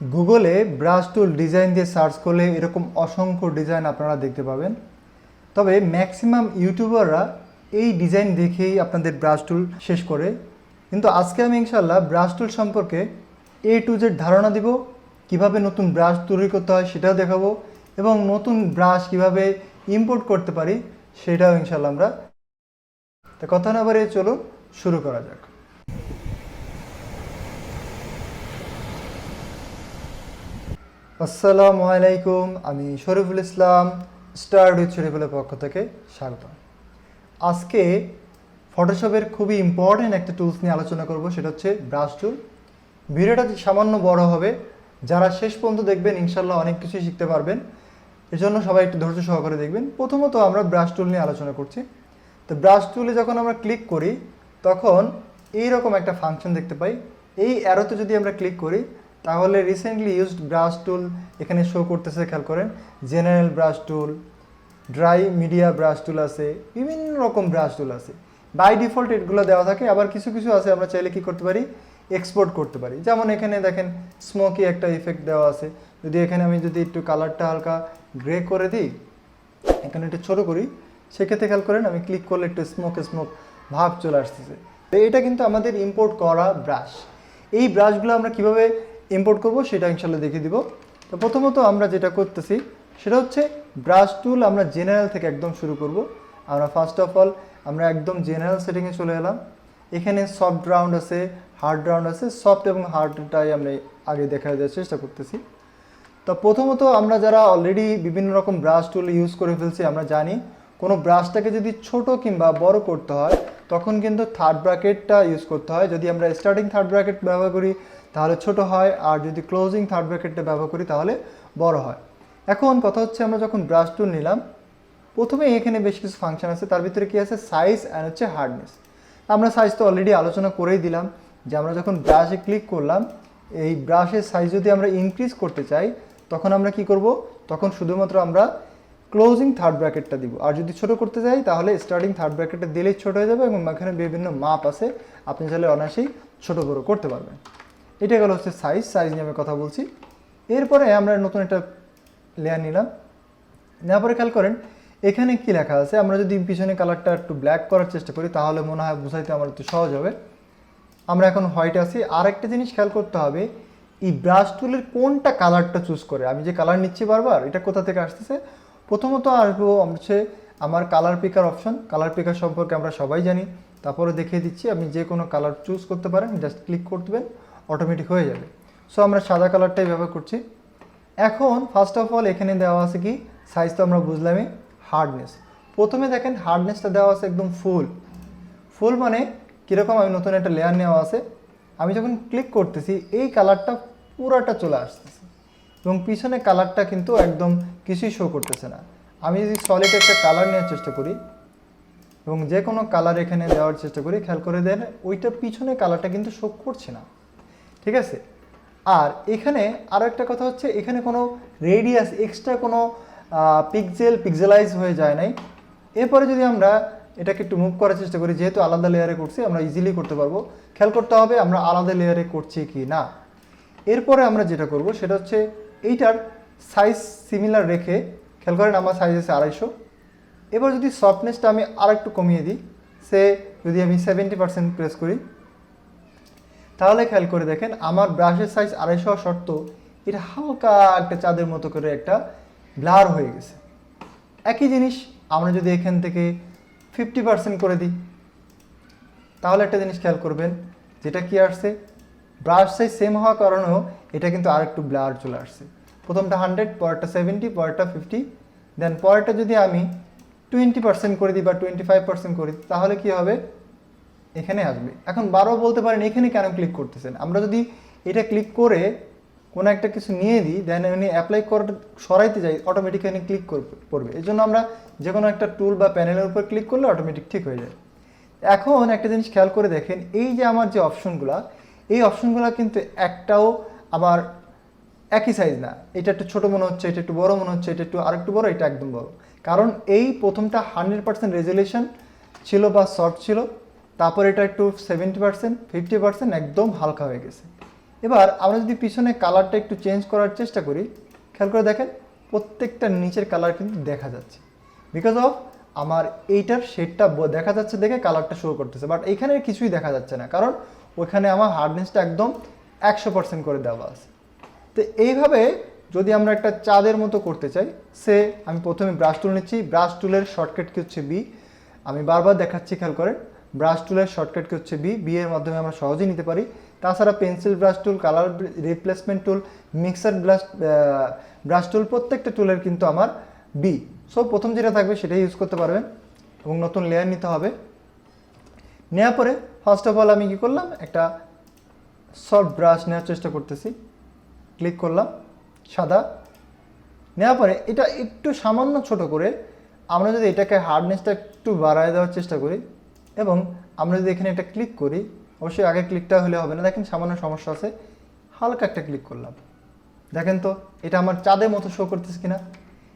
গুগলে ব্রাশ টুল ডিজাইন দিয়ে সার্চ করলে এরকম অসংখ্য ডিজাইন আপনারা দেখতে পাবেন। তবে ম্যাক্সিমাম ইউটিউবাররা এই ডিজাইন দেখেই আপনাদের ব্রাশ টুল শেষ করে। কিন্তু আজকে আমি ইনশাল্লাহ ব্রাশ টুল সম্পর্কে A to Z ধারণা দিব, কিভাবে নতুন ব্রাশ তৈরি করতে হয় সেটাও দেখাবো, এবং নতুন ব্রাশ কিভাবে ইম্পোর্ট করতে পারি সেটাও ইনশাল্লাহ আমরা। তা কথা না বাড়িয়ে চলুন শুরু করা যাক। আসসালামু আলাইকুম, আমি শরীফুল ইসলাম, স্টার্ট উইথ শরীফুলের পক্ষ থেকে স্বাগত। আজকে ফটোশপের খুবই ইম্পর্টেন্ট একটা টুলস নিয়ে আলোচনা করব, সেটা হচ্ছে ব্রাশ টুল। ভিডিওটা সামান্য বড় হবে, যারা শেষ পর্যন্ত দেখবেন ইনশাল্লাহ অনেক কিছুই শিখতে পারবেন। এর জন্য সবাই একটু ধৈর্য সহকারে দেখবেন। প্রথমত আমরা ব্রাশ টুল নিয়ে আলোচনা করছি। তো ব্রাশ টুলে যখন আমরা ক্লিক করি তখন এইরকম একটা ফাংশন দেখতে পাই। এই অ্যারোতে যদি আমরা ক্লিক করি তাহলে রিসেন্টলি ইউজড ব্রাশ টুল এখানে শো করতেছে, খেয়াল করেন। জেনারেল ব্রাশ টুল, ড্রাই মিডিয়া ব্রাশ টুল আছে, বিভিন্ন রকম ব্রাশ টুল আছে। বাই ডিফল্ট এগুলো দেওয়া থাকে, আবার কিছু কিছু আছে আমরা চাইলে কি করতে পারি, এক্সপোর্ট করতে পারি। যেমন এখানে দেখেন স্মোকি একটা ইফেক্ট দেওয়া আছে। যদি এখানে আমি যদি একটু কালারটা হালকা গ্রে করে দিই, এখানে একটু ছোটো করি, সেক্ষেত্রে খেয়াল করেন আমি ক্লিক করলে একটু স্মোক ভাব চলে আসতেছে। এটা কিন্তু আমাদের ইম্পোর্ট করা ব্রাশ। এই ব্রাশগুলো আমরা কিভাবে ইম্পোর্ট করব সেটা ইনশাল্লাহ দেখিয়ে দিব। তো প্রথমত আমরা যেটা করতেছি সেটা হচ্ছে ব্রাশ টুল আমরা জেনারেল থেকে একদম শুরু করব। আমরা ফার্স্ট অফ অল আমরা একদম জেনারেল সেটিংয়ে চলে এলাম। এখানে সফট রাউন্ড আছে, হার্ড রাউন্ড আছে। সফট এবং হার্ডটাই আমরা আগে দেখা দেওয়ার চেষ্টা করতেছি। তো প্রথমত আমরা যারা অলরেডি বিভিন্ন রকম ব্রাশ টুল ইউজ করে ফেলছি, আমরা জানি কোনো ব্রাশটাকে যদি ছোট কিংবা বড় করতে হয় তখন কিন্তু থার্ড ব্র্যাকেটটা ইউজ করতে হয়। যদি আমরা স্টার্টিং থার্ড ব্র্যাকেট ব্যবহার করি তাহলে ছোট হয়, আর যদি ক্লোজিং থার্ড ব্র্যাকেটটা ব্যবহার করি তাহলে বড় হয়। এখন কথা হচ্ছে আমরা যখন ব্রাশ টুল নিলাম, প্রথমে এখানে বেশ কিছু ফাংশন আছে, তার ভিতরে কি আছে, সাইজ অ্যান্ড হচ্ছে হার্ডনেস। আমরা সাইজ তো অলরেডি আলোচনা করেই দিলাম যে আমরা যখন ব্রাশে ক্লিক করলাম, এই ব্রাশের সাইজ যদি আমরা ইনক্রিজ করতে চাই তখন আমরা কি করব, তখন শুধুমাত্র আমরা ক্লোজিং থার্ড ব্র্যাকেটটা দিব। আর যদি ছোট করতে চাই তাহলে স্টার্টিং থার্ড ব্র্যাকেটটা দিলেই ছোট হয়ে যাবে, এবং এখানে বিভিন্ন মাপ আছে, আপনি চাইলে অনায়াসেই ছোট বড় করতে পারবেন। এটা গেল হচ্ছে সাইজ নিয়ে আমি কথা বলছি। এরপরে আমরা নতুন একটা লেয়ার নিলাম, নেওয়ার পরে খেয়াল করেন এখানে কি লেখা আছে। আমরা যদি পিছনে কালারটা একটু ব্ল্যাক করার চেষ্টা করি তাহলে মনে হয় বুঝাইতে আমার একটু সহজ হবে। আমরা এখন হোয়াইট আছি। আর একটা জিনিস খেয়াল করতে হবে, এই ব্রাশ টুলের কোনটা কালারটা চুজ করে। আমি যে কালার নিচ্ছি বারবার, এটা কোথা থেকে আসতেছে। প্রথমত আসবো হচ্ছে আমার কালার পিকার অপশন। কালার পিকার সম্পর্কে আমরা সবাই জানি, তারপরে দেখিয়ে দিচ্ছি। আপনি যে কোনো কালার চুজ করতে পারেন, জাস্ট ক্লিক করবেন, অটোমেটিক হয়ে যাবে। সো আমরা সাদা কালারটাই ব্যবহার করছি। এখন ফার্স্ট অফ অল এখানে দেওয়া আছে কি, সাইজ তো আমরা বুঝলামই। হার্ডনেস, প্রথমে দেখেন হার্ডনেসটা দেওয়া আছে একদম ফুল মানে কীরকম, আমি নতুন একটা লেয়ার নেওয়া আছে। আমি যখন ক্লিক করতেছি এই কালারটা পুরাটা চলে আসতেছে, এবং পিছনে কালারটা কিন্তু একদম কিছুই শো করতেছে না। আমি যদি সলিড একটা কালার নেওয়ার চেষ্টা করি এবং যে কোনো কালার এখানে দেওয়ার চেষ্টা করি, খেয়াল করে দেন ওইটার পিছনে কালারটা কিন্তু শো করছে না, ঠিক আছে। আর এখানে আরও একটা কথা হচ্ছে, এখানে কোনো রেডিয়াস এক্সট্রা কোনো পিক্সেলাইজ হয়ে যায় নাই। এরপরে যদি আমরা এটাকে একটু মুভ করার চেষ্টা করি, যেহেতু আলাদা লেয়ারে করছি আমরা ইজিলি করতে পারবো। খেয়াল করতে হবে আমরা আলাদা লেয়ারে করছি কি না। এরপরে আমরা যেটা করব সেটা হচ্ছে এইটার সাইজ সিমিলার রেখে, খেয়াল করেন আমার সাইজ আছে 250। এবার যদি সফটনেসটা আমি আর একটু কমিয়ে দিই, যদি আমি 70% প্রেস করি, তাহলে খেয়াল করে দেখেন আমার ব্রাশের সাইজ 250 হওয়া সত্ত্বেও এটা হালকা একটা চাঁদের মতো করে একটা ব্লার হয়ে গেছে। একই জিনিস আমরা যদি এখান থেকে 50% করে দিই, তাহলে একটা জিনিস খেয়াল করবেন, যেটা কি আসছে, ব্রাশ সাইজ সেম হওয়ার কারণেও এটা কিন্তু আর একটু ব্লার চলে আসছে। প্রথমটা 100, পরেরটা 70, পরেরটা 50, দেন পরেরটা যদি আমি 20% করে দিই বা 25% করি তাহলে কি হবে, এখানে আসবে। এখন বারও বলতে পারেন এখানে কেন ক্লিক করতেছেন। আমরা যদি এটা ক্লিক করে কোনো একটা কিছু নিয়ে দিই, দেন এখানে অ্যাপ্লাই করে সরাইতে যাই, অটোমেটিক এখানে ক্লিক করবে। এই জন্য আমরা যে কোনো একটা টুল বা প্যানেলের উপর ক্লিক করলে অটোমেটিক ঠিক হয়ে যায়। এখন একটা জিনিস খেয়াল করে দেখেন, এই যে আমার যে অপশনগুলো, এই অপশনগুলো কিন্তু একটাও আবার একই সাইজ না। এটা একটু ছোটো মনে হচ্ছে, এটা একটু বড় মনে হচ্ছে, এটা একটু আরেকটু বড়, এটা একদম বড়। কারণ এই প্রথমটা 100% রেজুলেশন ছিল বা সফট ছিল, তারপর এটা একটু 70%, 50% একদম হালকা হয়ে গেছে। এবার আমরা যদি পিছনে কালারটা একটু চেঞ্জ করার চেষ্টা করি, খেয়াল করে দেখেন প্রত্যেকটা নিচের কালার কিন্তু দেখা যাচ্ছে, বিকজ অফ আমার এইটার শেডটা দেখা যাচ্ছে দেখে কালারটা শো করতেছে, বাট এইখানে কিছুই দেখা যাচ্ছে না, কারণ ওইখানে আমার হার্ডনেসটা একদম 100% করে দেওয়া আছে। তো এইভাবে যদি আমরা একটা চাঁদের মতো করতে চাই, আমি প্রথমে ব্রাশ টুল নিচ্ছি, ব্রাশ টুলের শর্টকাট কি হচ্ছে বি, আমি বারবার দেখাচ্ছি, খেয়াল করেন ব্রাশ টুলের শর্টকাট কি হচ্ছে বি এর মাধ্যমে আমরা সহজেই নিতে পারি। তাছাড়া pencil brush tool, colour replacement tool, mixer brush tool, প্রত্যেকটা টুলের কিন্তু আমার বি। সো প্রথম যেটা থাকবে সেটাই ইউজ করতে পারবেন এবং নতুন লেয়ার নিতে হবে। নেওয়ার পরে ফার্স্ট অফ অল আমি কী করলাম, একটা সফট ব্রাশ নেওয়ার চেষ্টা করতেছি, ক্লিক করলাম সাদা। নেওয়ার পরে এটা একটু সামান্য ছোট করে আমরা যদি এটাকে হার্ডনেসটা একটু বাড়ায় দেওয়ার চেষ্টা করি এবং আমরা যদি এখানে একটা ক্লিক করি, অবশ্যই আগে ক্লিকটা হলে হবে না, দেখেন সামান্য সমস্যা আছে, হালকা একটা ক্লিক করলাম, দেখেন তো এটা আমার চাঁদের মতো শো করতেছে কিনা।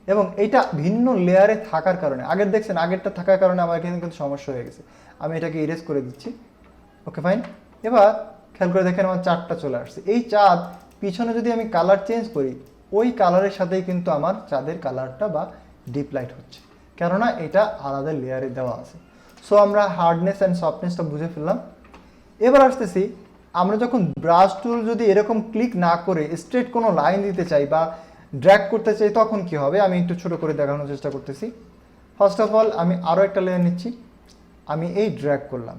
এবং এটা ভিন্ন লেয়ারে থাকার কারণে, আগের দেখছেন আগেরটা থাকার কারণে আমার এখানে কিন্তু সমস্যা হয়ে গেছে, আমি এটাকে ইরেজ করে দিচ্ছি। Okay fine. এবার খেয়াল করে দেখেন আমার চাঁদটা চলে আসছে। এই চাঁদ পিছনে যদি আমি কালার চেঞ্জ করি, ওই কালারের সাথেই কিন্তু আমার চাঁদের কালারটা বা ডিপ লাইট হচ্ছে, কেননা এটা আলাদা লেয়ারে দেওয়া আছে। সো আমরা হার্ডনেস অ্যান্ড সফটনেসটা বুঝে ফেললাম। এবার আসতেছি, আমরা যখন ব্রাশ টুল যদি এরকম ক্লিক না করে স্ট্রেট কোনো লাইন দিতে চাই বা ড্র্যাগ করতে চাই, তখন কি হবে আমি একটু ছোট করে দেখানোর চেষ্টা করতেছি। ফার্স্ট অফ অল আমি আরও একটা লেয়ার নিচ্ছি, আমি এই ড্র্যাগ করলাম,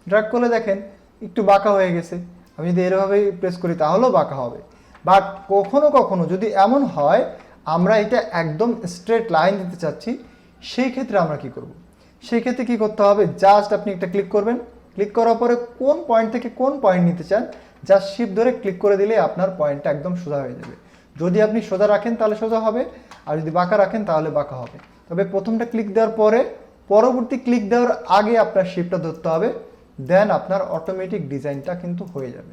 ড্র্যাগ করলে দেখেন একটু বাঁকা হয়ে গেছে, আমি যদি এরভাবেই প্রেস করি তাহলেও বাঁকা হবে। বাট কখনো কখনো যদি এমন হয় আমরা এটা একদম স্ট্রেট লাইন দিতে চাচ্ছি, সেই ক্ষেত্রে আমরা কি করব, সেই ক্ষেত্রে কী করতে হবে, জাস্ট আপনি একটা ক্লিক করবেন, ক্লিক করার পরে কোন পয়েন্ট থেকে কোন পয়েন্ট নিতে চান জাস্ট শিফট ধরে ক্লিক করে দিলে আপনার পয়েন্টটা একদম সোজা হয়ে যাবে। যদি আপনি সোজা রাখেন তাহলে সোজা হবে, আর যদি বাঁকা রাখেন তাহলে বাঁকা হবে। তবে প্রথমটা ক্লিক দেওয়ার পরে পরবর্তী ক্লিক দেওয়ার আগে আপনার শিফটটা ধরতে হবে, দেন আপনার অটোমেটিক ডিজাইনটা কিন্তু হয়ে যাবে।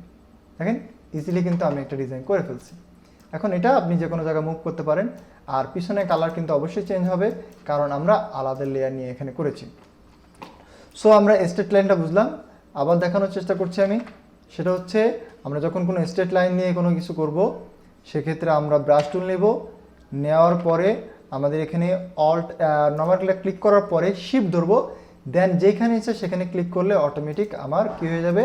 দেখেন ইজিলি কিন্তু আমি একটা ডিজাইন করে ফেলছি। এখন এটা আপনি যে কোনো জায়গায় মুভ করতে পারেন, আর পিছনে কালার কিন্তু অবশ্যই চেঞ্জ হবে, কারণ আমরা আলাদা লেয়ার নিয়ে এখানে করেছি। সো আমরা স্ট্রেট লাইনটা বুঝলাম, আবার দেখানোর চেষ্টা করছি আমি, সেটা হচ্ছে আমরা যখন কোনো স্ট্রেট লাইন নিয়ে কোনো কিছু করব, সেক্ষেত্রে আমরা ব্রাশ টুল নেব, নেওয়ার পরে আমাদের এখানে অল্ট নর্মাল ক্লিক করার পরে শিফট ধরবো, দেন যেখানে ইচ্ছে সেখানে ক্লিক করলে অটোমেটিক আমার কী হয়ে যাবে,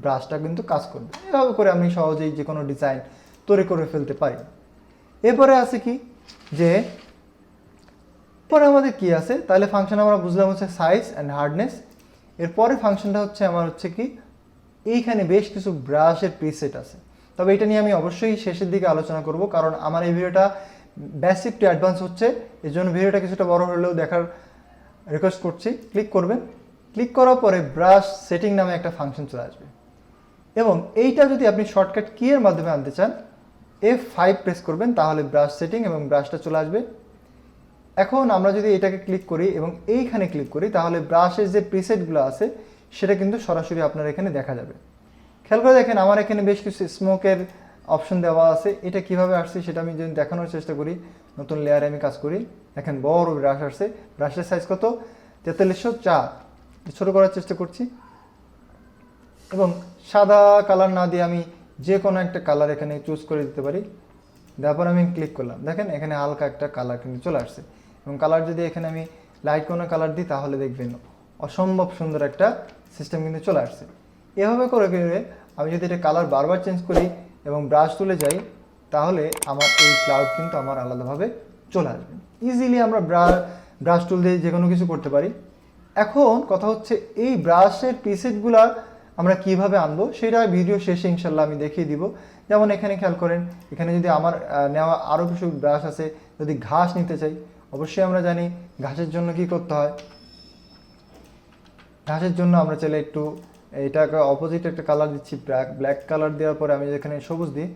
ব্রাশটা কিন্তু কাজ করবে। এভাবে করে আমি সহজেই যে কোনো ডিজাইন তৈরি করে ফেলতে পারি। এরপরে আছে কি, যে পরে আমাদের কি আছে, তাহলে ফাংশন আমরা বুঝলাম হচ্ছে সাইজ অ্যান্ড হার্ডনেস। এরপরে ফাংশনটা হচ্ছে আমার হচ্ছে কি, এইখানে বেশ কিছু ব্রাশের প্রিসেট আছে, তবে এটা নিয়ে আমি অবশ্যই শেষের দিকে আলোচনা করব, কারণ আমার এই ভিডিওটা বেসিক টু অ্যাডভান্স হচ্ছে, এর জন্য ভিডিওটা কিছুটা বড় হলেও দেখার রিকোয়েস্ট করছি। ক্লিক করবেন, ক্লিক করার পরে ব্রাশ সেটিং নামে একটা ফাংশন চলে আসবে, এবং এইটা যদি আপনি শর্টকাট কি এর মাধ্যমে আনতে চান F5 প্রেস করবেন, তাহলে ব্রাশ সেটিং এবং ব্রাশটা চলে আসবে। এখন আমরা যদি এটাকে ক্লিক করি এবং এইখানে ক্লিক করি, তাহলে ব্রাশের যে প্রিসেটগুলো আছে সেটা কিন্তু সরাসরি আপনার এখানে দেখা যাবে। খেয়াল করে দেখেন আমার এখানে বেশ কিছু স্মোকের অপশন দেওয়া আছে, এটা কিভাবে আসছে সেটা আমি যদি দেখানোর চেষ্টা করি, নতুন লেয়ারে আমি কাজ করি, দেখেন বড় ব্রাশ আসছে, ব্রাশের সাইজ কত 4304, ছোটো করার চেষ্টা করছি, এবং সাদা কালার না দিয়ে আমি যে কোনো একটা কালার এখানে চুজ করে দিতে পারি। তারপর আমি ক্লিক করলাম, দেখেন এখানে হালকা একটা কালার কিন্তু চলে আসছে, এবং কালার যদি এখানে আমি লাইট কোনো কালার দিই তাহলে দেখবেন অসম্ভব সুন্দর একটা সিস্টেম কিন্তু চলে আসছে। এভাবে করে আমি যদি এটা কালার বারবার চেঞ্জ করি এবং ব্রাশ তুলে যাই, তাহলে আমার এই ক্লাউড কিন্তু আমার আলাদাভাবে চলে আসবে। ইজিলি আমরা ব্রাশ টুল দিয়ে যে কোনো কিছু করতে পারি। এখন কথা হচ্ছে এই ব্রাশের প্রিসেটগুলা আমরা কিভাবে আনবো সেটা ভিডিও শেষে ইনশাল্লাহ আমি দেখিয়ে দিব। যেমন এখানে খেয়াল করেন, এখানে যদি আমার নেওয়া আরও কিছু ব্রাশ আছে, যদি ঘাস নিতে চাই, অবশ্যই আমরা জানি ঘাসের জন্য কি করতে হয়। ঘাসের জন্য আমরা চাইলে একটু এটাকে অপোজিট একটা কালার দিচ্ছি, ব্ল্যাক কালার দেওয়ার পরে আমি যেখানে সবুজ দিই,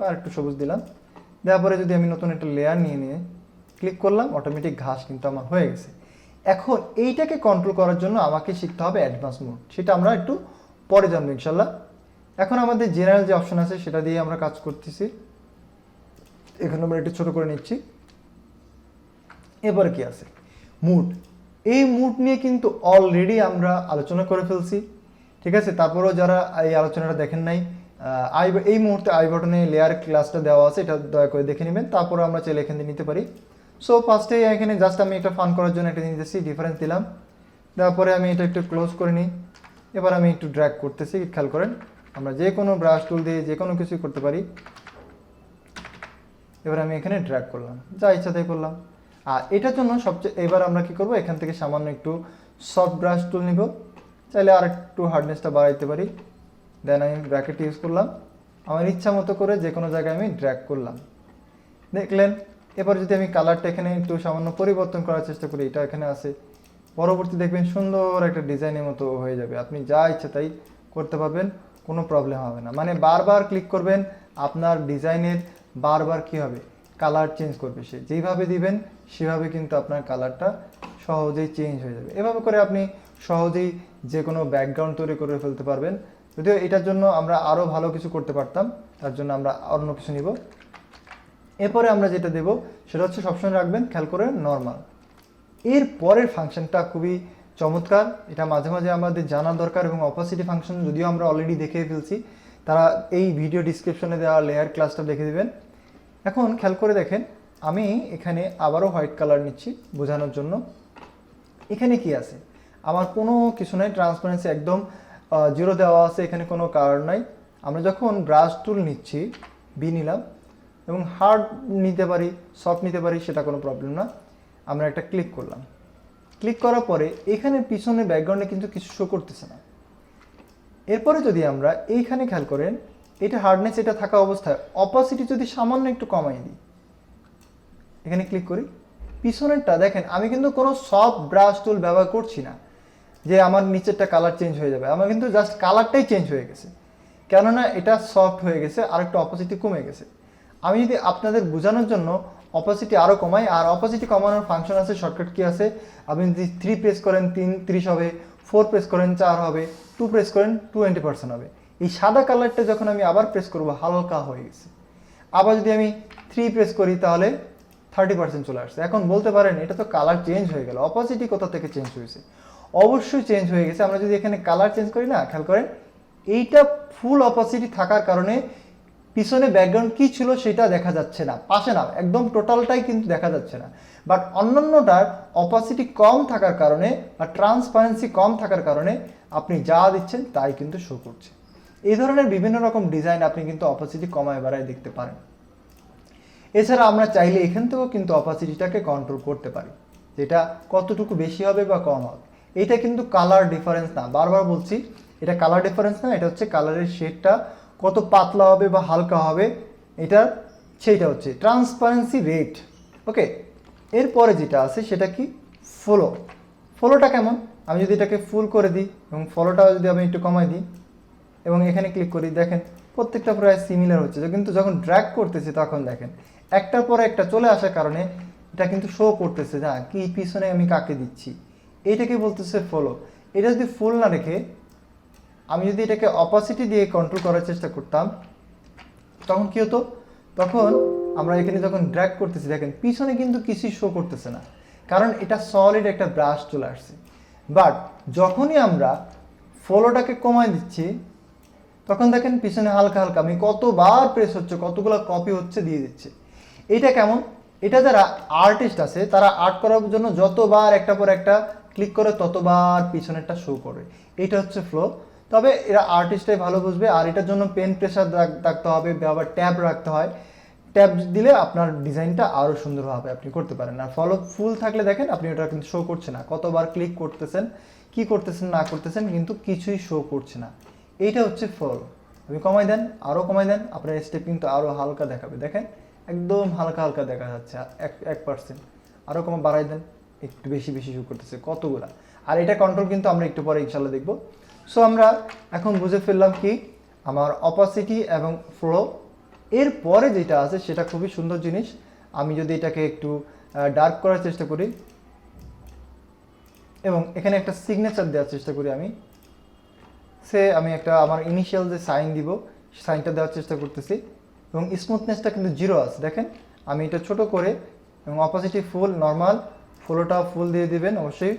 আর একটু সবুজ দিলাম, দেওয়ার পরে যদি আমি নতুন একটা লেয়ার নিয়ে ক্লিক করলাম, অটোমেটিক ঘাস কিন্তু আমার হয়ে গেছে। এখন এইটাকে কন্ট্রোল করার জন্য আমাকে শিখতে হবে অ্যাডভান্স মোড, সেটা আমরা একটু পরে জানবো ইনশাল্লাহ। এখন আমাদের জেনারেল যে অপশন আছে সেটা দিয়ে আমরা কাজ করতেছি, এখানে আমরা একটু ছোট করে নিচ্ছি। এবারে কি আছে, মুড। এই মুড নিয়ে কিন্তু অলরেডি আমরা আলোচনা করে ফেলছি। ঠিক আছে, তারপরেও যারা এই আলোচনাটা দেখেন নাই, এই মুহূর্তে আই বাটনে লেয়ার ক্লাসটা দেওয়া আছে, এটা দয়া করে দেখে নেবেন, তারপরে আমরা চাইলে এখান থেকে নিতে পারি। সো ফার্স্টে এখানে জাস্ট আমি একটা ফান করার জন্য একটা নিতেছি, ডিফারেন্স দিলাম, দেওয়ার পরে আমি এটা একটু ক্লোজ করে নিই। এবার আমি একটু ড্র্যাগ করতেছি, খেয়াল করেন আমরা যে কোনো ব্রাশ টুল দিয়ে যে কোনো কিছুই করতে পারি। এবার আমি এখানে ড্র্যাগ করলাম, যা ইচ্ছা তাই করলাম। আর এটার জন্য সবচেয়ে এবার আমরা কি করব, এখান থেকে সামান্য একটু সফট ব্রাশ টুল নিব, চাইলে আর একটু হার্ডনেসটা বাড়াইতে পারি। দেন আমি ব্র্যাকেট ইউজ করলাম, আমার ইচ্ছা মতো করে যে কোনো জায়গায় আমি ড্র্যাগ করলাম, দেখলেন। এবার যদি আমি কালারটা এখানে একটু সামান্য পরিবর্তন করার চেষ্টা করি, এটা এখানে আছে, পরবর্তী দেখবেন সুন্দর একটা ডিজাইনের মতো হয়ে যাবে। আপনি যা ইচ্ছা তাই করতে পারবেন, কোনো প্রবলেম হবে না। মানে বারবার ক্লিক করবেন, আপনার ডিজাইনের বারবার কি হবে, কালার চেঞ্জ করবে সে, যেইভাবে দিবেন সেভাবে কিন্তু আপনার কালারটা সহজেই চেঞ্জ হয়ে যাবে। এভাবে করে আপনি সহজেই যে কোনো ব্যাকগ্রাউন্ড তৈরি করে ফেলতে পারবেন। যদিও এটার জন্য আমরা আরও ভালো কিছু করতে পারতাম, তার জন্য আমরা অন্য কিছু নিব। এরপরে আমরা যেটা দেব সেটা হচ্ছে, সবসময় রাখবেন খেয়াল করে নর্মাল। এর পরের ফাংশনটা খুবই চমৎকার, এটা মাঝে মাঝে আমাদের জানা দরকার। এবং অপাসিটি ফাংশন যদিও আমরা অলরেডি দেখে ফেলছি, তারা এই ভিডিও ডিসক্রিপশনে দেওয়া লেয়ার ক্লাসটা দেখে দেবেন। এখন খেয়াল করে দেখেন, আমি এখানে আবারও হোয়াইট কালার নিচ্ছি বোঝানোর জন্য। এখানে কি আছে, আমার কোনো কিছু নাই, ট্রান্সপারেন্সি একদম 0 দেওয়া আছে, এখানে কোনো কালার নাই। আমরা যখন ব্রাশ টুল নিচ্ছি, বি নিলাম, এবং হার্ড নিতে পারি, সফট নিতে পারি, সেটা কোনো প্রবলেম না। আমরা একটা ক্লিক করলাম, ক্লিক করার পরে এখানে পিছনে ব্যাকগ্রাউন্ডে কিন্তু কিছু শো করতেছে না। এরপরে যদি আমরা এইখানে খেয়াল করেন, এটা হার্ডনেস এটা থাকা অবস্থায় অপাসিটি যদি সামান্য একটু কমাই দিই, এখানে ক্লিক করি, পিছনেরটা দেখেন আমি কিন্তু কোনো সফট ব্রাশ টুল ব্যবহার করছি না যে আমার নিচেরটা কালার চেঞ্জ হয়ে যাবে। আমার কিন্তু জাস্ট কালারটাই চেঞ্জ হয়ে গেছে, কেননা এটা সফট হয়ে গেছে আর একটু অপাসিটি কমে গেছে। আমি যদি আপনাদের বোঝানোর জন্য অপাসিটি আরও কমাই, আর অপাসিটি কমানোর ফাংশন আছে, শর্টকাট কি আছে, আপনি যদি 3 প্রেস করেন 30 হবে, 4 প্রেস করেন 4 হবে, 2 প্রেস করেন 20% হবে। এই সাদা কালারটা যখন আমি আবার প্রেস করবো, হালকা হয়ে গেছে। আবার যদি আমি 3 প্রেস করি তাহলে 30% চলে আসছে। এখন বলতে পারেন এটা তো কালার চেঞ্জ হয়ে গেল, অপাসিটি কোথা থেকে চেঞ্জ হয়েছে? অবশ্যই চেঞ্জ হয়ে গেছে। আমরা যদি এখানে কালার চেঞ্জ করি না, খেয়াল করেন এইটা ফুল অপাসিটি থাকার কারণে পিছনে ব্যাকগ্রাউন্ড কি ছিল সেটা দেখা যাচ্ছে না, পাশে না, একদম টোটালটাই কিন্তু দেখা যাচ্ছে না। বাট অন্যান্যটার অপাসিটি কম থাকার কারণে বা ট্রান্সপারেন্সি কম থাকার কারণে আপনি যা দিচ্ছেন তাই কিন্তু শো করছে। এই ধরনের বিভিন্ন রকম ডিজাইন আপনি কিন্তু অপাসিটি কমায় বাড়ায় দেখতে পারেন। এছাড়া আমরা চাইলে এখান থেকেও কিন্তু অপাসিটিটাকে কন্ট্রোল করতে পারি, যেটা কতটুকু বেশি হবে বা কম হবে। এটা কিন্তু কালার ডিফারেন্স না, বারবার বলছি, এটা কালার ডিফারেন্স না, এটা হচ্ছে কালারের শেডটা কত পাতলা হবে বা হালকা হবে, এটা সেইটা হচ্ছে ট্রান্সপারেন্সি রেট। ওকে, এরপরে যেটা আছে সেটা কি, ফলো। ফলোটা কেমন, আমি যদি এটাকে ফুল করে দিই এবং ফলোটা যদি আমি একটু কমাই দিই এবং এখানে ক্লিক করি, দেখেন প্রত্যেকটা প্রায় সিমিলার হচ্ছে। কিন্তু যখন ড্র্যাগ করতেছি তখন দেখেন একটার পরে একটা চলে আসার কারণে এটা কিন্তু শো করতেছে না কি পিছনে আমি কাকে দিচ্ছি, এইটাকে বলতেছে ফলো। এটা যদি ফুল না রেখে আমি যদি এটাকে অপাসিটি দিয়ে কন্ট্রোল করার চেষ্টা করতাম, তখন কি হতো, তখন আমরা এখানে যখন ড্র্যাগ করতেছি দেখেন পিছনে কিন্তু কিছুই শো করতেছে না, কারণ এটা সলিড একটা ব্রাশ চলে আসছে। বাট যখনই আমরা ফলোটাকে কমায় দিচ্ছি তখন দেখেন পিছনে হালকা হালকা আমি কতবার প্রেস হচ্ছে, কতগুলো কপি হচ্ছে দিয়ে দিচ্ছে। এটা কেমন, এটা যারা আর্টিস্ট আছে তারা আর্ট করার জন্য যতবার একটা পর একটা ক্লিক করে ততবার পিছনেরটা শো করে, এটা হচ্ছে ফ্লো। তবে এরা আর্টিস্টটাই ভালো বুঝবে। আর এটার জন্য পেন প্রেসার রাখতে হবে, আবার ট্যাব রাখতে হয়, ট্যাব দিলে আপনার ডিজাইনটা আরও সুন্দরভাবে আপনি করতে পারেন। আর ফলো ফুল থাকলে দেখেন আপনি ওটা কিন্তু শো করছে না, কতবার ক্লিক করতেছেন, কি করতেছেন না করতেছেন, কিন্তু কিছুই শো করছে না। এইটা হচ্ছে ফলো। আপনি কমাই দেন, আরও কমাই দেন, আপনার স্টেপ কিন্তু আরও হালকা দেখাবে। দেখেন একদম হালকা হালকা দেখা যাচ্ছে 1%। আরও কমা বাড়াই দেন, একটু বেশি বেশি শো করতেছে কতগুলা। আর এটা কন্ট্রোল কিন্তু আমরা একটু পরে ইনশাল্লাহ দেখবো। সো আমরা এখন বুঝে ফেললাম কি আমার অপাসিটি এবং ফ্লো। এর পরে যেটা আছে সেটা খুবই সুন্দর জিনিস। আমি যদি এটাকে একটু ডার্ক করার চেষ্টা করি এবং এখানে একটা সিগনেচার দেওয়ার চেষ্টা করি, আমি একটা আমার ইনিশিয়াল যে সাইন দিব সাইনটা দেওয়ার চেষ্টা করতেছি এবং স্মুথনেসটা কিন্তু 0 আছে। দেখেন আমি এটা ছোট করে এবং অপাসিটি ফুল, নর্মাল, ফ্লোটা ফুল দিয়ে দিবেন অবশ্যই।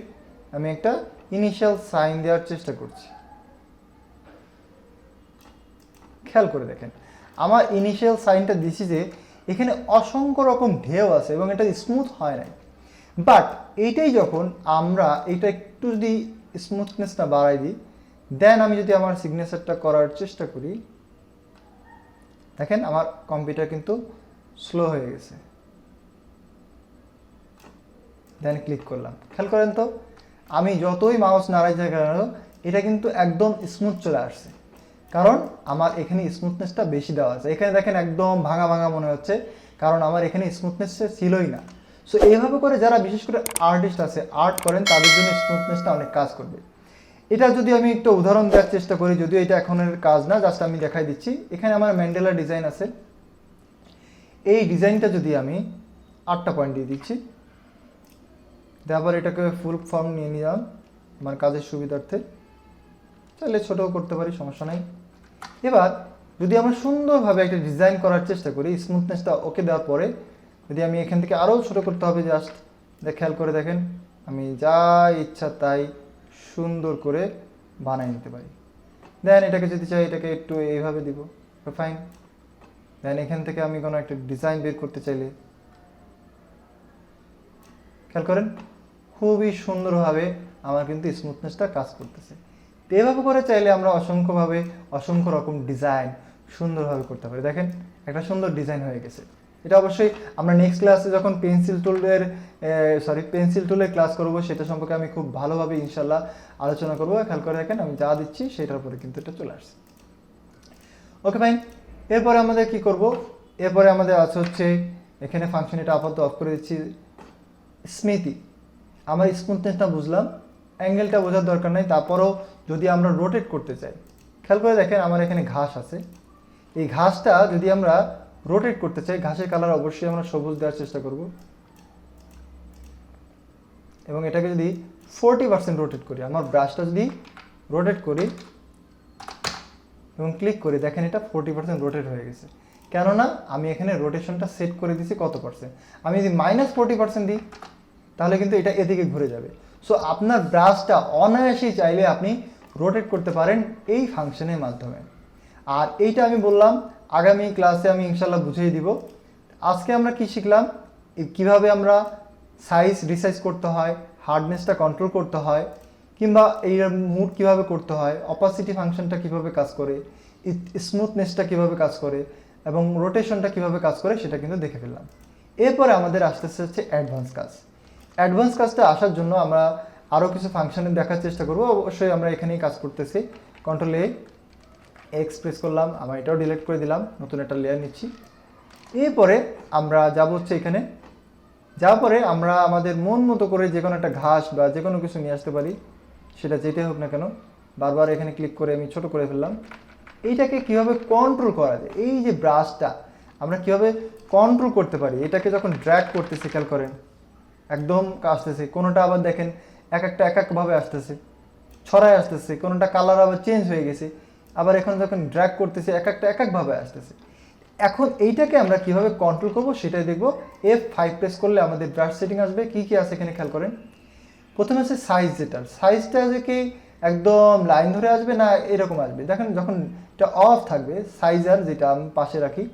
আমি একটা ইনিশিয়াল সাইন দেওয়ার চেষ্টা করছি, খেয়াল করে দেখেন আমার ইনিশিয়াল সাইনটা দিছি যে এখানে অসংখ্য রকম ঢেউ আছে এবং এটা স্মুথ হয় নাই। বাট এইটাই যখন আমরা এটা একটু যদি স্মুথনেসটা বাড়াই দিই, দেন আমি যদি আমার সিগনেচারটা করার চেষ্টা করি, দেখেন আমার কম্পিউটার কিন্তু স্লো হয়ে গেছে। দেন ক্লিক করলাম, খেয়াল করেন তো আমি যতই মাউস নাড়াই যাই কেন এটা কিন্তু একদম স্মুথ চলে আসছে, কারণ আমার এখানে স্মুথনেসটা বেশি দেওয়া আছে। এখানে দেখেন একদম ভাঙা ভাঙা মনে হচ্ছে, কারণ আমার এখানে স্মুথনেস ছিলই না। সো এইভাবে করে যারা বিশেষ করে আর্টিস্ট আছে, আর্ট করেন, তাদের জন্য স্মুথনেসটা অনেক কাজ করবে। এটা যদি আমি একটা উদাহরণ দেওয়ার চেষ্টা করি, যদিও এটা এখনের কাজ না, জাস্ট আমি দেখাই দিচ্ছি। এখানে আমার ম্যান্ডেলা ডিজাইন আছে, এই ডিজাইনটা যদি আমি 8টা পয়েন্ট দিয়ে দিচ্ছি, তারপর এটাকে ফুল ফর্ম নিয়ে নিলাম আমার কাজের সুবিধার্থে, চাইলে ছোটও করতে পারি, সমস্যা নাই। এবার যদি আমরা সুন্দরভাবে একটা ডিজাইন করার চেষ্টা করি, স্মুথনেসটা ওকে দেওয়ার পরে যদি আমি এখান থেকে আরও ছোটো করতে হবে, জাস্ট খেয়াল করে দেখেন আমি যা ইচ্ছা তাই সুন্দর করে বানিয়ে নিতে পারি। দেন এটাকে যদি চাই এটাকে একটু এইভাবে দিব, ফাইন। দেন এখান থেকে আমি কোনো একটা ডিজাইন বের করতে চাইলে খেয়াল করেন খুবই সুন্দরভাবে আমার কিন্তু স্মুথনেসটা কাজ করতেছে। তো এভাবে করে চাইলে আমরা অসংখ্য রকম ডিজাইন সুন্দরভাবে করতে পারি। দেখেন একটা সুন্দর ডিজাইন হয়ে গেছে। এটা অবশ্যই আমরা নেক্সট ক্লাসে যখন পেন্সিল টুলের ক্লাস করব, সেটা সম্পর্কে আমি খুব ভালোভাবে ইনশাল্লাহ আলোচনা করবো। খেয়াল করে দেখেন আমি যা দিচ্ছি সেটার উপরে কিন্তু এটা চলে আসছে। Okay fine. এরপরে আমাদের কি করব, এরপরে আমাদের আছে হচ্ছে এখানে ফাংশন, এটা আপাতত অফ করে দিচ্ছি। স্মৃতি, আমার স্মুথনেসটা বুঝলাম, অ্যাঙ্গেলটা বোঝার দরকার নাই। তারপরেও যদি আমরা রোটেট করতে চাই, খেয়াল করে দেখেন আমার এখানে ঘাস আছে, এই ঘাসটা যদি আমরা রোটেট করতে চাই, ঘাসের কালার অবশ্যই আমরা সবুজ দেওয়ার চেষ্টা করব এবং এটাকে যদি 40% রোটেট করি, আমার ব্রাশটা যদি রোটেট করি এবং ক্লিক করি, দেখেন এটা 40% রোটেট হয়ে গেছে। কেননা আমি এখানে রোটেশনটা সেট করে দিছি কত পার্সেন্ট। আমি যদি -40% দিই তাহলে কিন্তু এটা এদিকে ঘুরে যাবে। সো আপনার ব্রাশটা অনায়াসেই চাইলে আপনি রোটেট করতে পারেন এই ফাংশনের মাধ্যমে। আর এইটা আমি বললাম আগামী ক্লাসে আমি ইনশাল্লাহ বুঝিয়ে দিব। আজকে আমরা কি শিখলাম, কিভাবে আমরা সাইজ রিসাইজ করতে হয়, হার্ডনেসটা কন্ট্রোল করতে হয়, কিংবা এই মুড কিভাবে করতে হয়, অপাসিটি ফাংশনটা কিভাবে কাজ করে, স্মুথনেসটা কিভাবে কাজ করে এবং রোটেশনটা কিভাবে কাজ করে সেটা কিন্তু দেখে ফেললাম। এরপরে আমাদের আস্তে আস্তে হচ্ছে অ্যাডভান্স কাজ। অ্যাডভান্স কাজটা আসার জন্য আমরা আরও কিছু ফাংশনে দেখার চেষ্টা করব। অবশ্যই আমরা এখানেই কাজ করতেছি। কন্ট্রোল এক্স প্রেস করলাম, আমার এটাও ডিলিট করে দিলাম, নতুন একটা লেয়ার নিচ্ছি। এরপরে আমরা যাব হচ্ছে এখানে, যাওয়ার পরে আমরা আমাদের মন মতো করে যে কোনো একটা ঘাস বা যে কোনো কিছু নিয়ে আসতে পারি, সেটা যেটাই হোক না কেন। বারবার এখানে ক্লিক করে আমি ছোট করে ফেললাম। এইটাকে কিভাবে কন্ট্রোল করা যায়, এই যে ব্রাশটা আমরা কিভাবে কন্ট্রোল করতে পারি, এটাকে যখন ড্র্যাগ করতেছি খেয়াল করেন একদম আসতেছে, কোনোটা আবার দেখেন এক একভাবে আসতেছে, ছড়ায় আসতেছে, কোনোটা কালার আবার চেঞ্জ হয়ে গেছে, আবার এখন যখন ড্র্যাগ করতেছি একভাবে আসতেছে। এখন এইটাকে আমরা কিভাবে কন্ট্রোল করব সেটাই দেখব। F5 প্রেস করলে আমাদের ব্রাশ সেটিং আসবে। কি কি আছে এখানে খেয়াল করেন। প্রথমে আছে সাইজ, সাইজটা যে কি একদম লাইন ধরে আসবে না এরকম আসবে। দেখেন যখন এটা অফ থাকবে, সাইজার যেটা আমি পাশে রাখি,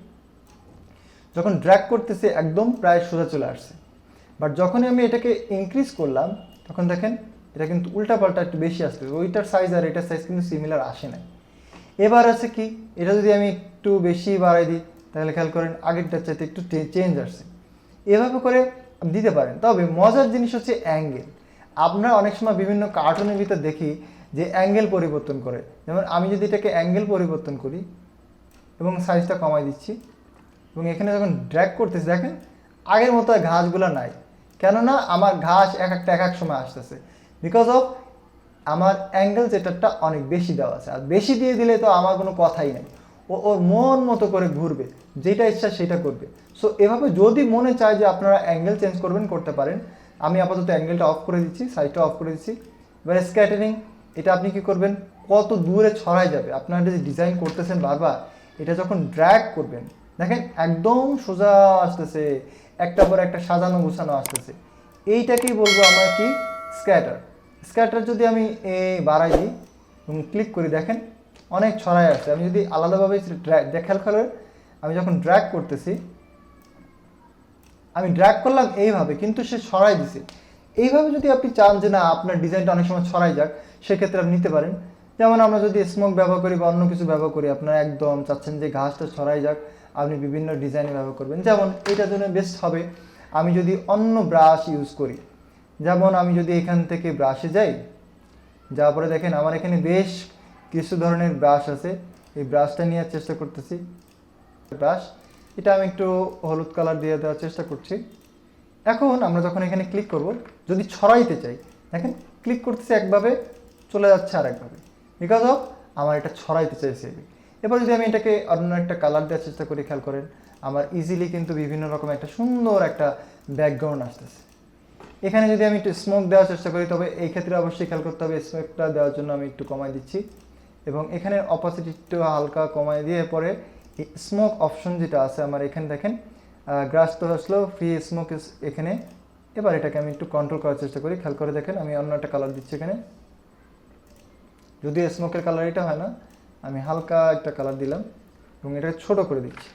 যখন ড্র্যাগ করতেছে একদম প্রায় সোজা চলে আসছে। বাট যখনই আমি এটাকে ইনক্রিজ করলাম তখন দেখেন এটা কিন্তু উল্টাপাল্টা একটু বেশি আসছে, ওইটার সাইজ আর এটার সাইজ কিন্তু সিমিলার আসে না। এবার আছে কি, এটা যদি আমি একটু বেশি বাড়াই দিই তাহলে খেয়াল করেন আগেরটার চাইতে একটু চেঞ্জ আসছে। এভাবে করে দিতে পারেন। তবে মজার জিনিস হচ্ছে অ্যাঙ্গেল। আমরা অনেক সময় বিভিন্ন কার্টুনের ভিতর দেখি যে অ্যাঙ্গেল পরিবর্তন করে, যেমন আমি যদি এটাকে অ্যাঙ্গেল পরিবর্তন করি এবং সাইজটা কমাই দিচ্ছি এবং এখানে যখন ড্র্যাগ করতেছি দেখেন আগের মতো ঘাসগুলো নাই, কেননা আমার ঘাস এক এক সময় আসতেছে, বিকজ অফ আমার অ্যাঙ্গেল যেটারটা অনেক বেশি দেওয়া আছে। আর বেশি দিয়ে দিলে তো আমার কোনো কথাই নেই, ওর মন মতো করে ঘুরবে, যেটা ইচ্ছা সেটা করবে। সো এভাবে যদি মনে চায় যে আপনারা অ্যাঙ্গেল চেঞ্জ করবেন করতে পারেন। আমি আপাতত অ্যাঙ্গেলটা অফ করে দিচ্ছি, সাইডটা অফ করে দিচ্ছি। এবার স্ক্যাটারিং, এটা আপনি কি করবেন, কত দূরে ছড়াই যাবে। আপনারা যে ডিজাইন করতেছেন বারবার, এটা যখন ড্র্যাগ করবেন দেখেন একদম সোজা আসতেছে, একটা পর একটা সাজানো গুছানো আসতেছে। এইটাকেই বলবো আমরা কি, স্ক্যাটার। স্ক্যাটার যদি আমি বাড়াই দিই এবং ক্লিক করি দেখেন অনেক ছড়ায় আসছে। আমি যদি আলাদাভাবে খেয়াল করেন, আমি যখন ড্র্যাগ করতেছি, আমি ড্র্যাগ করলাম এইভাবে, কিন্তু সে ছড়াই দিছে। এইভাবে যদি আপনি চান যে না আপনার ডিজাইনটা অনেক সময় ছড়াই যাক, সেক্ষেত্রে আপনি নিতে পারেন। যেমন আমরা যদি স্মোক ব্যবহার করি বা অন্য কিছু ব্যবহার করি, আপনারা একদম চাচ্ছেন যে ঘাসটা ছড়াই যাক, আপনি বিভিন্ন ডিজাইনে ব্যবহার করবেন। যেমন এইটার জন্য বেস্ট হবে আমি যদি অন্য ব্রাশ ইউজ করি। যেমন আমি যদি এখান থেকে ব্রাশে যাই, যাওয়ার পরে দেখেন আমার এখানে বেশ কিছু ধরনের ব্রাশ আছে। এই ব্রাশটা নেওয়ার চেষ্টা করতেছি। ব্রাশ এটা আমি একটু হলুদ কালার দিয়ে দেওয়ার চেষ্টা করছি। এখন আমরা যখন এখানে ক্লিক করব, যদি ছড়াইতে চাই, দেখেন ক্লিক করতেছি একভাবে, চলে যাচ্ছে আরেকভাবে, বিকজ অফ আমার এটা ছড়াইতে চাইছে। এবার যদি আমি এটাকে অন্য একটা কালার দেওয়ার চেষ্টা করি, খেয়াল করেন আমার ইজিলি কিন্তু বিভিন্ন রকম একটা সুন্দর একটা ব্যাকগ্রাউন্ড আসতেছে। এখানে যদি আমি একটু স্মোক দেওয়ার চেষ্টা করি, তবে এই ক্ষেত্রে অবশ্যই খেয়াল করতে হবে স্মোকটা দেওয়ার জন্য আমি একটু কমাই দিচ্ছি এবং এখানে অপোজিট একটু হালকা কমাই দিয়ে পরে স্মোক অপশন যেটা আছে আমার এখানে দেখেন গ্রাস তো আসলো, ফ্রি স্মোক এখানে। এবার এটাকে আমি একটু কন্ট্রোল করার চেষ্টা করি, খেয়াল করে দেখেন আমি অন্য একটা কালার দিচ্ছি এখানে। যদি স্মোকের কালার এটা হয় না, আমি হালকা একটা কালার দিলাম এবং এটাকে ছোট করে দিচ্ছি।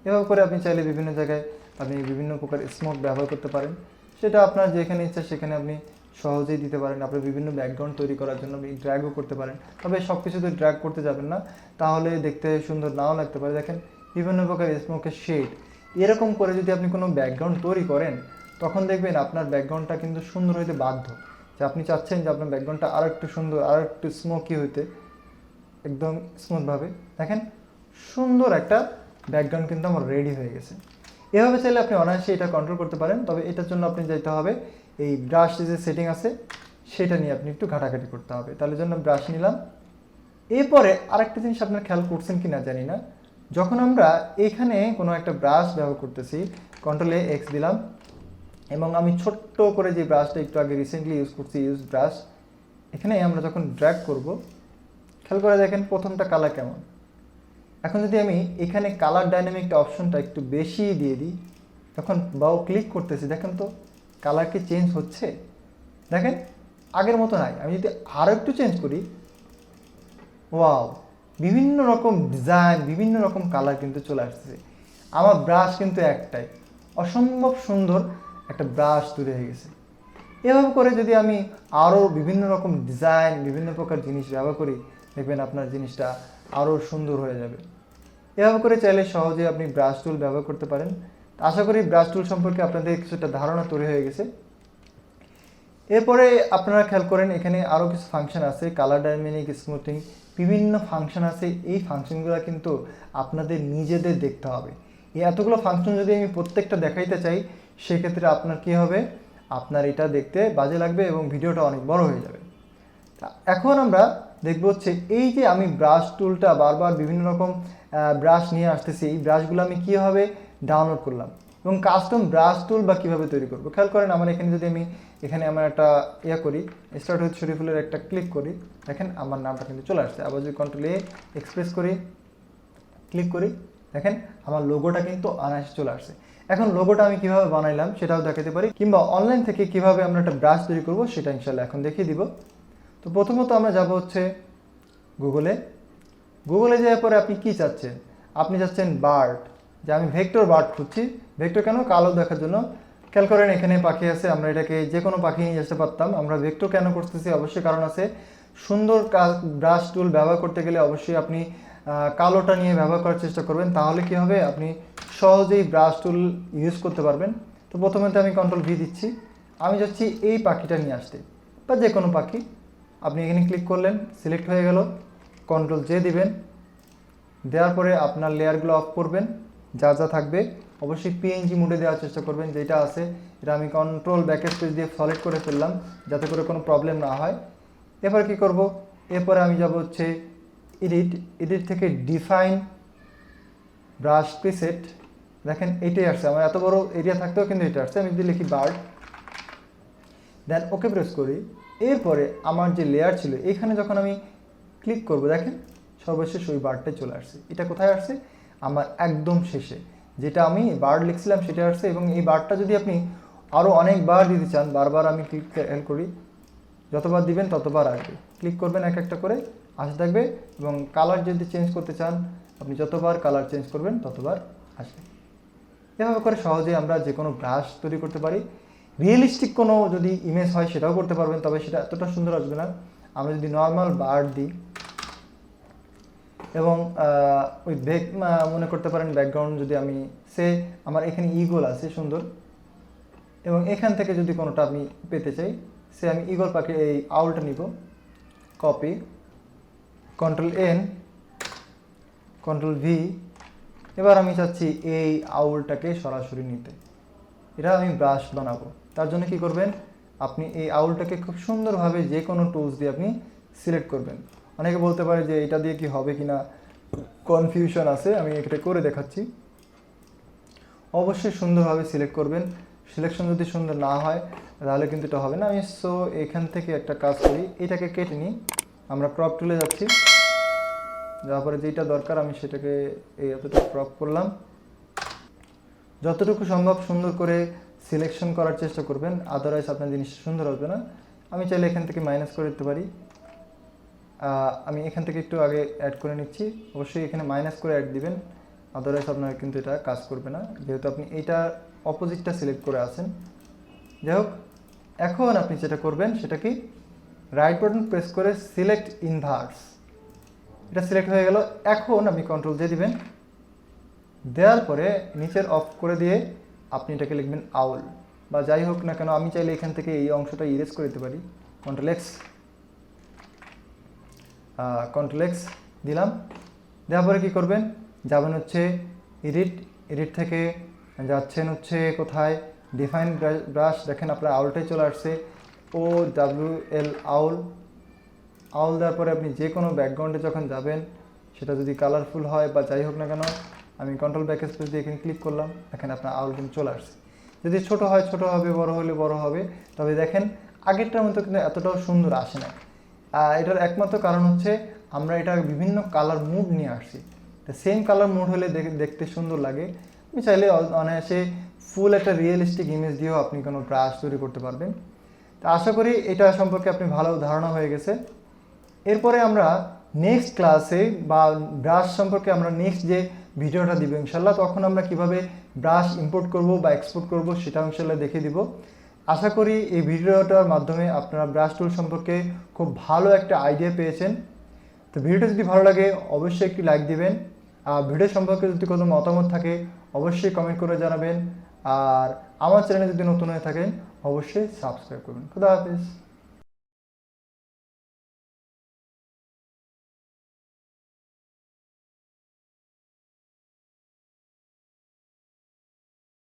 এভাবে করে আপনি চাইলে বিভিন্ন জায়গায় আপনি বিভিন্ন প্রকার স্মোক ব্যবহার করতে পারেন। সেটা আপনার যেখানে ইচ্ছা সেখানে আপনি সহজেই দিতে পারেন। আপনি বিভিন্ন ব্যাকগ্রাউন্ড তৈরি করার জন্য আপনি ড্র্যাগও করতে পারেন, তবে সব কিছুতে ড্র্যাগ করতে যাবেন না, তাহলে দেখতে সুন্দর নাও লাগতে পারে। দেখেন বিভিন্ন প্রকার স্মোকের শেড, এরকম করে যদি আপনি কোনো ব্যাকগ্রাউন্ড তৈরি করেন, তখন দেখবেন আপনার ব্যাকগ্রাউন্ডটা কিন্তু সুন্দর হইতে বাধ্য। যে আপনি চাচ্ছেন যে আপনার ব্যাকগ্রাউন্ডটা আরও একটু সুন্দর, আরও একটু স্মোকি হইতে, একদম স্মুথভাবে দেখেন সুন্দর একটা ব্যাকগ্রাউন্ড কিন্তু আমার রেডি হয়ে গেছে। এভাবে চাইলে আপনি অনায়াসে এটা কন্ট্রোল করতে পারেন, তবে এটার জন্য আপনি যেতে হবে এই ব্রাশ যে সেটিং আছে সেটা নিয়ে আপনি একটু ঘাটাঘাটি করতে হবে। তাহলে জন্য ব্রাশ নিলাম। এরপরে আরেকটা জিনিস আপনার খেয়াল করছেন কি না জানি না, যখন আমরা এখানে কোনো একটা ব্রাশ ব্যবহার করতেছি, কন্ট্রোলে এক্স দিলাম এবং আমি ছোট্ট করে যে ব্রাশটা একটু আগে রিসেন্টলি ইউজ করছি, ইউজ ব্রাশ, এখানে আমরা যখন ড্র্যাগ করব, খেয়াল করে দেখেন প্রথমটা কালার কেমন। এখন যদি আমি এখানে কালার ডাইনামিকটা অপশনটা একটু বেশি দিয়ে দিই, তখন বাও ক্লিক করতেছি, দেখেন তো কালার কি চেঞ্জ হচ্ছে? দেখেন আগের মতো নাই। আমি যদি আরও একটু চেঞ্জ করি, ওয়াও, বিভিন্ন রকম ডিজাইন, বিভিন্ন রকম কালার কিন্তু চলে আসছে। আমার ব্রাশ কিন্তু একটাই, অসম্ভব সুন্দর একটা ব্রাশ তৈরি হয়ে গেছে। এভাবে করে যদি আমি আরও বিভিন্ন রকম ডিজাইন, বিভিন্ন প্রকার জিনিস ব্যবহার করি, দেখবেন আপনার জিনিসটা আরও সুন্দর হয়ে যাবে। এভাবে করে চাইলে সহজে আপনি ব্রাশ টুল ব্যবহার করতে পারেন। আশা করি ব্রাশ টুল সম্পর্কে আপনাদের কিছুটা ধারণা তৈরি হয়ে গেছে। এরপরে আপনারা খেয়াল করেন এখানে আরও কিছু ফাংশন আছে, কালার ডাইনামিক, স্মুথিং, বিভিন্ন ফাংশন আছে। এই ফাংশনগুলো কিন্তু আপনাদের নিজেদের দেখতে হবে। এই এতগুলো ফাংশন যদি আমি প্রত্যেকটা দেখাইতে চাই, সেক্ষেত্রে আপনার কি হবে, আপনার এটা দেখতে বাজে লাগবে এবং ভিডিওটা অনেক বড় হয়ে যাবে। এখন আমরা দেখব হচ্ছে এই যে আমি ব্রাশ টুলটা বারবার বিভিন্ন রকম ব্রাশ নিয়ে আসতেছি, এই ব্রাশগুলো আমি কীভাবে ডাউনলোড করলাম এবং কাস্টম ব্রাশ টুল বা কীভাবে তৈরি করবো। খেয়াল করেন আমার এখানে যদি আমি এখানে আমার একটা করি, স্টার্ট উইথ শরীফুলের একটা ক্লিক করি, দেখেন আমার নামটা কিন্তু চলে আসছে। আবার যদি কন্ট্রোল এ এক্সপ্রেস করি, ক্লিক করি, দেখেন আমার লোগোটা কিন্তু অনায়াসে চলে আসছে। এখন লোগোটা আমি কিভাবে বানাইলাম সেটাও দেখাতে পারি, কিংবা অনলাইন থেকে কিভাবে আমরা একটা ব্রাশ তৈরি করবো সেটা ইনশাল্লাহ এখন দেখিয়ে দিব। তো প্রথমত আমরা যাব হচ্ছে গুগলে যাওয়ার পরে আপনি কি চাচ্ছেন, আপনি চাচ্ছেন বার্ড, যে আমি ভেক্টর বার্ড খুঁজছি। ভেক্টর কেন? কালো দেখার জন্য। খেয়াল করেন এখানে পাখি আছে, আমরা এটাকে যে কোনো পাখি নিয়ে আসতে পারতাম। আমরা ভেক্টর কেন করতেছি? অবশ্যই কারণ আছে। সুন্দর ব্রাশ টুল ব্যবহার করতে গেলে অবশ্যই আপনি কালোটা নিয়ে ব্যবহার করার চেষ্টা করবেন, তাহলে কি হবে, আপনি সহজেই ব্রাশ টুল ইউজ করতে পারবেন। তো প্রথমে তো আমি কন্ট্রোল ভি দিচ্ছি, আমি যাচ্ছি এই পাখিটা নিয়ে আসতে, বা যে কোনো পাখি। আপনি এখানে ক্লিক করলেন, সিলেক্ট হয়ে গেল, কন্ট্রোল জে দিবেন, দেওয়ার পরে আপনার লেয়ারগুলো অফ করবেন, যা যা থাকবে অবশ্যই পিএনজি মোডে দেওয়ার চেষ্টা করবেন। যেটা আছে এটা আমি কন্ট্রোল ব্যাকস্পেস দিয়ে সলিড করে ফেললাম, যাতে করে কোনো প্রবলেম না হয়। এরপর কি করব, এরপরে আমি যাব হচ্ছে এডিট থেকে ডিফাইন ব্রাশ প্রিসেট, দেখেন এটাই আসছে। আমার এত বড় এরিয়া থাকতেও কিন্তু এটা আসছে। আমি যদি লিখি বার্ড, দেন ওকে প্রেস করি, এরপরে আমার যে লেয়ার ছিল এখানে যখন আমি ক্লিক করব, দেখেন সর্বশেষ ওই বার্ডটাই চলে আসছে। এটা কোথায় আসছে? আমার একদম শেষে যেটা আমি বার্ড লিখছিলাম সেটা আসছে। এবং এই বার্ডটা যদি আপনি আরও অনেকবার দিতে চান, বারবার আমি ক্লিক করি, যতবার দিবেন ততবার আসবে। ক্লিক করবেন এক একটা করে, আসতে থাকবে। এবং কালার যদি চেঞ্জ করতে চান আপনি যতবার কালার চেঞ্জ করবেন ততবার আসবে। এভাবে করে সহজেই আমরা যে কোনো ব্রাশ তৈরি করতে পারি। রিয়েলিস্টিক কোনো যদি ইমেজ হয় সেটাও করতে পারবেন, তবে সেটা এতটা সুন্দর আসবে না। আমরা যদি নর্মাল বার্ড দিই এবং ওই মনে করতে পারেন ব্যাকগ্রাউন্ড যদি আমি আমার এখানে ইগল আছে সুন্দর, এবং এখান থেকে যদি কোনোটা আমি পেতে চাই, আমি ইগল পাখি এই আউলটা নিব, কপি, Ctrl+N, Ctrl+V। এবার আমি চাচ্ছি এই আউলটাকে সরাসরি নিতে, এটা আমি ব্রাশ বানাবো। তার জন্য কি করবেন, আপনি এই আউলটাকে খুব সুন্দরভাবে যে কোনো টুলস দিয়ে আপনি সিলেক্ট করবেন। অনেকে বলতে পারে যে এটা দিয়ে কি হবে কিনা, কনফিউশন আছে, আমি এটা করে দেখাচ্ছি। অবশ্যই সুন্দরভাবে সিলেক্ট করবেন। সিলেকশন যদি সুন্দর না হয় তাহলে কিন্তু এটা হবে না। আমি এখান থেকে একটা কাজ করি, এটাকে কেটে নিই, আমরা ক্রপ টুলে যাচ্ছি, যাওয়ার পরে যেটা দরকার আমি সেটাকে এই এতটুকু ক্রপ করলাম। যতটুকু সম্ভব সুন্দর করে সিলেকশন করার চেষ্টা করবেন, আদারওয়াইজ আপনার জিনিসটা সুন্দর হবে না। আমি চাইলে এখান থেকে মাইনাস করে দিতে পারি। আমি এখান থেকে একটু আগে অ্যাড করে নিচ্ছি, অবশ্যই এখানে মাইনাস করে অ্যাড দিবেন, আদারওয়াইজ আপনার কিন্তু এটা কাজ করবে না, যেহেতু আপনি এইটা অপোজিটটা সিলেক্ট করে আছেন। যাই হোক, এখন আপনি যেটা করবেন সেটা কি, রাইট বাটন প্রেস করে সিলেক্ট ইনভার্স, এটা সিলেক্ট হয়ে গেল। এখন আপনি Ctrl+J দিবেন, দেওয়ার পরে নিচের অফ করে দিয়ে আপনি এটাকে লিখবেন আউল বা যাই হোক না কেন। আমি চাইলে এখান থেকে এই অংশটা ইরেজ করে দিতে পারি, Ctrl+X দিলাম। দেওয়ার পরে কী করবেন, যাবেন হচ্ছে এডিট থেকে যাচ্ছেন হচ্ছে কোথায়, ডিফাইন ব্রাশ, দেখেন আপনার আউলটাই চলে আসছে, OWL আউল দেওয়ার পরে আপনি যে কোনো ব্যাকগ্রাউন্ডে যখন যাবেন, সেটা যদি কালারফুল হয় বা যাই হোক না কেন, আমি Ctrl+Backspace দিয়ে এখানে ক্লিক করলাম, দেখেন আপনার আউল কিন্তু চলে আসছে। যদি ছোট হয় ছোট হবে, বড় হলে বড় হবে, তবে দেখেন আগেরটার মতো কিন্তু এতটাও সুন্দর আসে না। এটার একমাত্র কারণ হচ্ছে আমরা এটা বিভিন্ন কালার মুড নিয়ে আসছি, তো সেম কালার মুড হলে দেখতে সুন্দর লাগে। আপনি চাইলে অনায়াসে ফুল একটা রিয়েলিস্টিক ইমেজ দিয়েও আপনি কোনো ব্রাশ তৈরি করতে পারবেন। তো আশা করি এটা সম্পর্কে আপনি ভালো ধারণা হয়ে গেছে। এরপরে আমরা নেক্সট ক্লাসে বা ব্রাশ সম্পর্কে আমরা নেক্সট যে ভিডিওটা দিব ইনশাল্লাহ, তখন আমরা কিভাবে ব্রাশ ইম্পোর্ট করব বা এক্সপোর্ট করব সেটা ইনশাল্লাহ দেখিয়ে দিব। আশা করি এই ভিডিওটার মাধ্যমে আপনারা ব্রাশ টুল সম্পর্কে খুব ভালো একটা আইডিয়া পেয়েছেন। তো ভিডিওটা যদি ভালো লাগে অবশ্যই একটি লাইক দিবেন, আর ভিডিও সম্পর্কে যদি কোনো মতামত থাকে অবশ্যই কমেন্ট করে জানাবেন, আর আমার চ্যানেলে যদি নতুন হয়ে থাকেন অবশ্যই সাবস্ক্রাইব করবেন। খুদা হাফেজ।